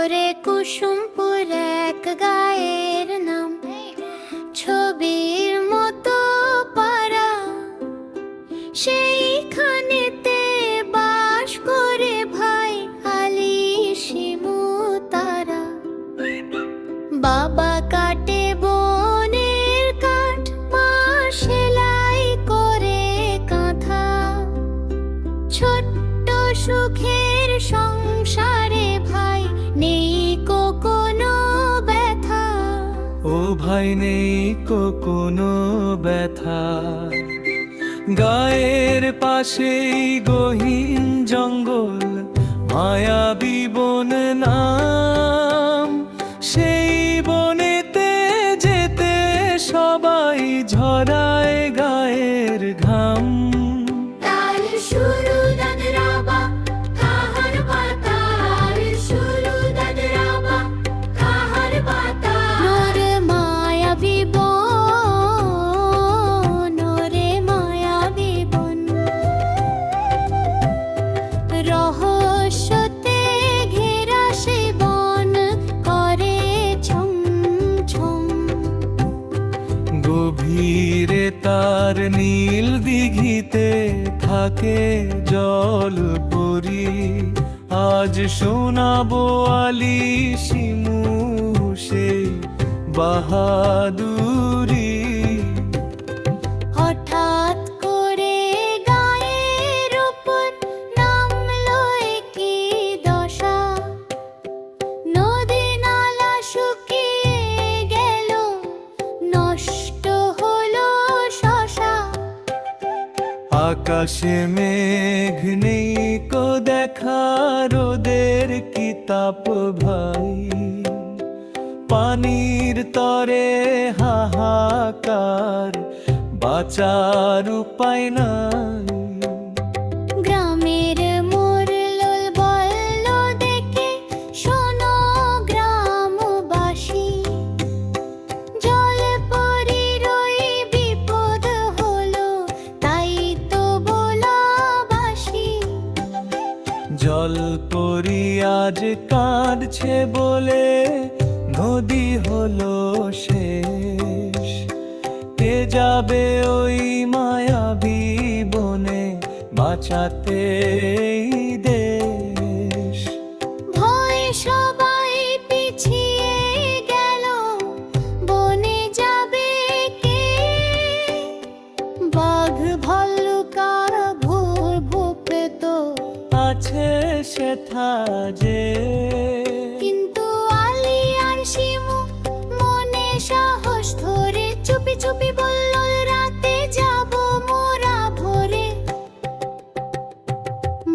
ওরে কুসুমপুর এক গায়ের নাম, ছবির মতো পারা, সেইখানেতে বাস করে ভাই আলী শিমু তারা। বাবা কাটে বনের কাঠ, মা সেলাই করে কাঁথা, ছোট্ট সুখের সংসারে ভাই নেই কোনো ব্যথা। ও ভাই নেই কোনো ব্যথা। গায়ের পাশেই গহীন জঙ্গল, মায়াবী বন নাম। সেই বনেতে যেতে সবাই ঝরায় গায়ের ঘাম। তাল শুরু দাদরাবা কাহার পাতা, শুরু দাদরাবা কাহার পাতা। নোর মায়াবী বন, নোরে মায়াবী বন, রহস্যতে ঘেরা সে বন করে ছম ছম। গভীরে তার নীল দিঘিতে থাকে জল পরি। আজ শোনাবো আলী শিমু সেই বাহাদুরি। হঠাৎ করে গায়ের উপর নামলো কি দশা, নদী নালা শুকিয়ে গেল, নষ্ট হলো শশা। আকাশে মেঘ নেই কো দেখা, রোদের কি তাপ ভাই। পানির তরে হাহাকার, বাঁচার উপায় নাই। গ্রামের মোড়ল বলল দেখে, শোনো গ্রামবাসী, জল পরির ওই বিপদ হলো, তাই তো বলাবাসি। জলপরি আজ কাঁদছে বলে নদী হলো শেষ। কে যাবে ওই মায়াবী বনে বাঁচাতে এই দেশ। ভয় সবাই পিছিয়ে গেল, বনে যাবে কে? বাঘ ভাল্লুকার ভোর ভূপেত আছে সেথা যে। কিন্তু আলী আর শিমু মনে সাহস ধরে চুপি চুপি বলল, রাতে যাব মোরা ভোরে।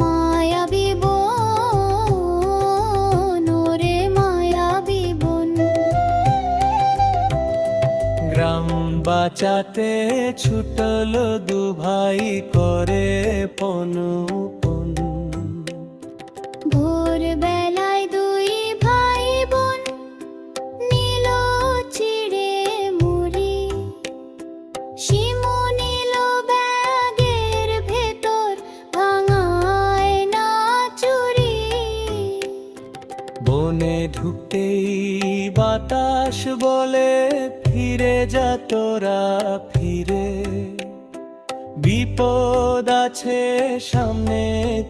মায়াবী বন, ওরে মায়াবী বন। গ্রাম বাঁচাতে ছুটল দু ভাই করে পনুপন। ভোর বেলায় দুই ভাই বোন নিল চিড়ে মুড়ি, শিমু নিল ব্যাগের ভেতর ভাঙায় না চুরি। বনে ঢুকতেই বাতাস বলে, ফিরে যা তোরা ফিরে। বিপদ আছে সামনে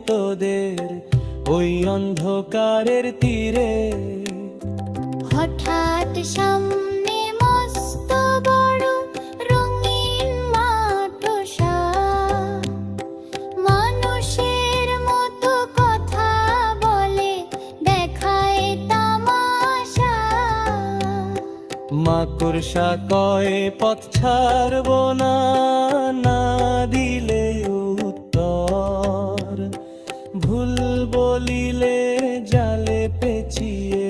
তোদের ওই অন্ধকারের তীরে। হঠাৎ সামনে মস্ত বড় রঙিন মাটোসা, মানুষের মতো কথা বলে, দেখায় তামাশা। মাকড়সা কয় পথ ছাড়ব না, না দিলে উত্তর। ভুল বলিলে জালে পেঁচিয়ে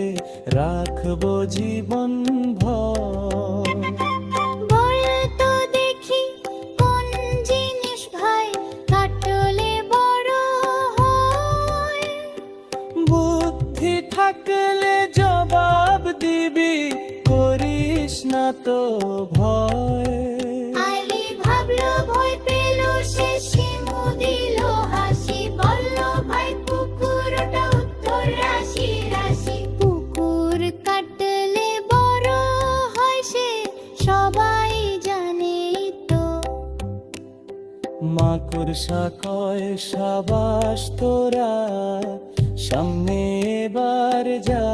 রাখবো জীবন ভর। বলতো দেখি কোন জিনিস ভাই কাটলে বড় হয়? বুদ্ধি থাকলে জবাব দিবি, করিস না তো ভয়। আলী ভাবলো, ভয় পেল সে, শিমু দিল হাসি, বলল ভাই পুকুরটা উত্তর রাশি রাশি। বর্ষা কয় সাবাস তোরা, সামনে এবার যা।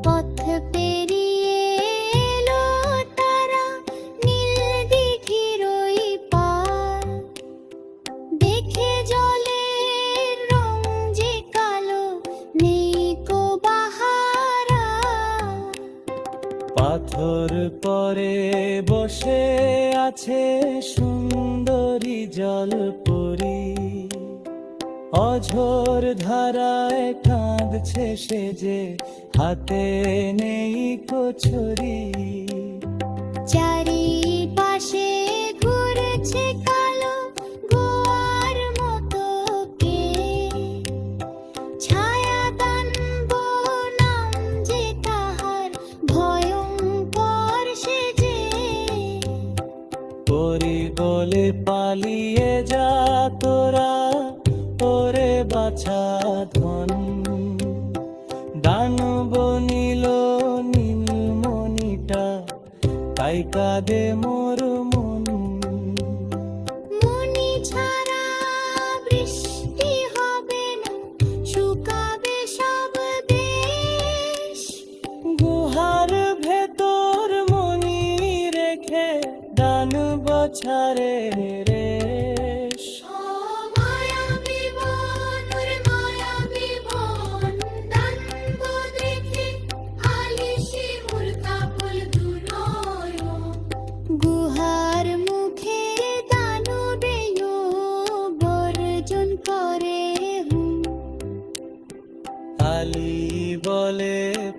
পথ পেরিয়ে এলো তারা, নীল দিঘির ওই পার। দেখে জলের রং যে কালো, নেই কো বাহারা। পাথর পরে বসে আছে সুন্দরী জলপরি, অঝোর ধারায় কাঁদছে সে যে, হাতে নেই কছরি। চারিপাশে ঘুরছে কালো গোয়ার মতো কে, ছায়াদান বনাম যে তাহার ভয়ঙ্কর সে যে। পরি বলে পালিয়ে যা তোরা, ওরে বাছা ধন। দানব নীল নীলমণিটা, তাই কাঁদে মোর মন। মনি ছাড়া বৃষ্টি হবে না, শুকাবে সব দেশ। গুহার ভেতর মনি রেখে দানব ছাড়ে রেশ। ও মায়াবী বন, ওরে মায়াবী বন, দানব দেখে আলিশি মোর কাপল দুনয়ন। গুহার মুখে দানবে গর্জন করে হুম। আলি বলে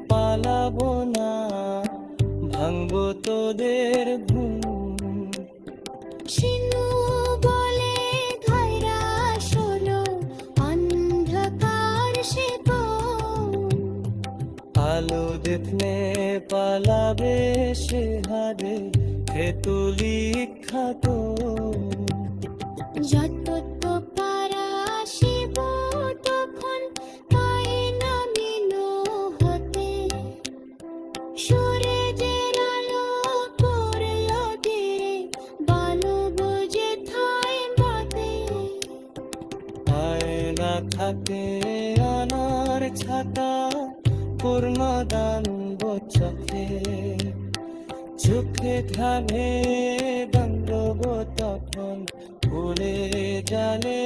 পালাবো না, ভাঙবো তোদের ঘুম। শিনু বলে ধৈরা শোনো, অন্ধকার সে কোণ। আলো দেখলে পালাবে সে হারে, তেঁতুলি খাত। যত তো পারা শিব তখন পায় না মিনো হতে। সূর্যের আলো করলো ধীরে, বালব যে থায় বাতে। আয়না থাকে আনার ছাতা, পূর্ণ দানব চোখে। চোখে ধানে দানব তখন ভুলে জালে।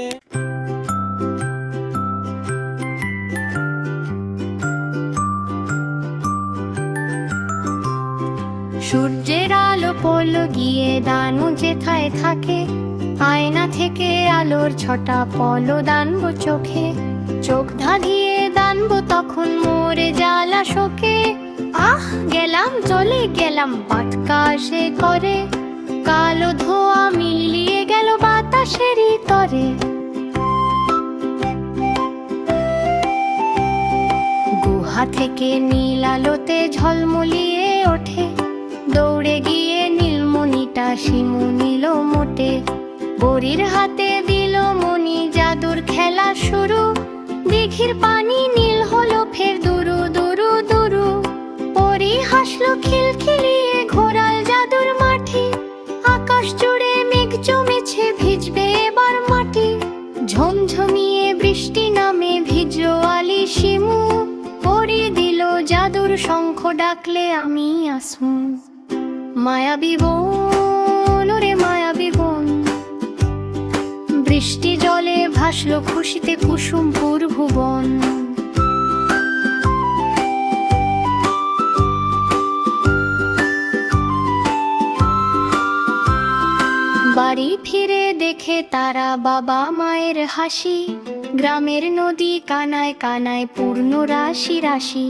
সূর্যের আলো পড়ল গিয়ে দানু যেথায় থাকে, আয়না থেকে আলোর ছটা পলো দানব চোখে। চোখ ধাঁধিয়ে দানব তখন মরে জ্বালা শোকে। আহ গেলাম চলে গেলাম পাটকা সে করে, কালো ধোয়া মিলিয়ে গেল বাতাসেরই তরে। গুহা থেকে নীল আলোতে ঝলমলিয়ে ওঠে, দৌড়ে গিয়ে নীলমণিটা শিমু নিল মোটে। বড়ির হাতে দিল মণি, জাদুর খেলা শুরু। দিঘির পানি নীল হলো ফের দুরু দুরু দুরু। পরি হাসলো খিলখিলিয়ে ঘোরাল জাদুর মাঠে। আকাশ জুড়ে মেঘ জমেছে, ভিজবে এবার মাটি। ঝমঝমিয়ে বৃষ্টি নামে ভিজলো আলি শিমু। পরি দিল জাদুর শঙ্খ, ডাকলে আমি আসু। মায়াবী বন, ওরে মায়াবী বন। বৃষ্টি জলে ভাসলো খুশিতে কুসুমপুর ভুবন। বাড়ি ফিরে দেখে তারা বাবা মায়ের হাসি। গ্রামের নদী কানায় কানায় পূর্ণ রাশি রাশি।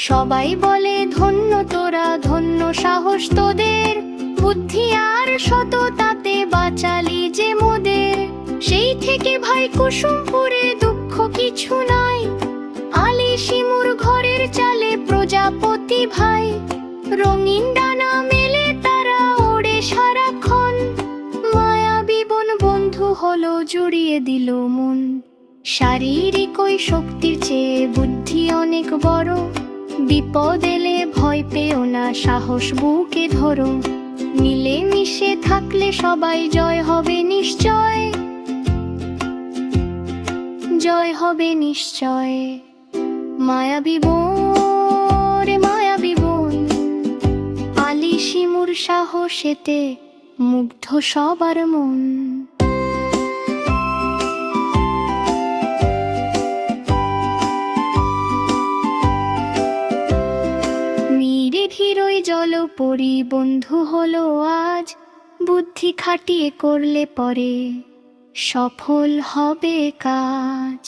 সবাই বলে ধন্য তোরা, ধন্য সাহস তোদের। বুদ্ধি আর সততাতে বাঁচালি যে মোদের। সেই থেকে ভাই কুসুমপুরে দুঃখ কিছু নাই। আলি শিমুর ঘরের চালে প্রজাপতি ভাই। রঙিন ডানা মেলে তারা ওড়ে সারাক্ষণ। মায়াবী বন বন্ধু হলো, জুড়িয়ে দিল মন। শারীরিক ওই শক্তির চেয়ে বুদ্ধি অনেক বড়। বিপদ এলে ভয় পেও না, সাহস বুকে ধরো। মিলে মিশে থাকলে সবাই জয় হবে নিশ্চয়, জয় হবে নিশ্চয়। মায়াবী বন রে মায়াবী বন, আলি শিমুর সাহসেতে মুগ্ধ সবার মন। নিরিধিরই জলপরি বন্ধু হলো আজ, বুদ্ধি খাটিয়ে করলে পরে সফল হবে কাজ।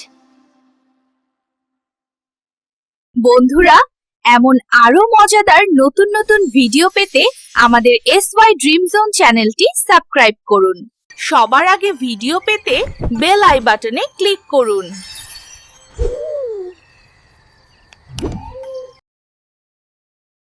বন্ধুরা, এমন আরো মজাদার নতুন নতুন ভিডিও পেতে আমাদের SY ড্রিম জোন চ্যানেলটি সাবস্ক্রাইব করুন। সবার আগে ভিডিও পেতে বেল আই বাটনে ক্লিক করুন।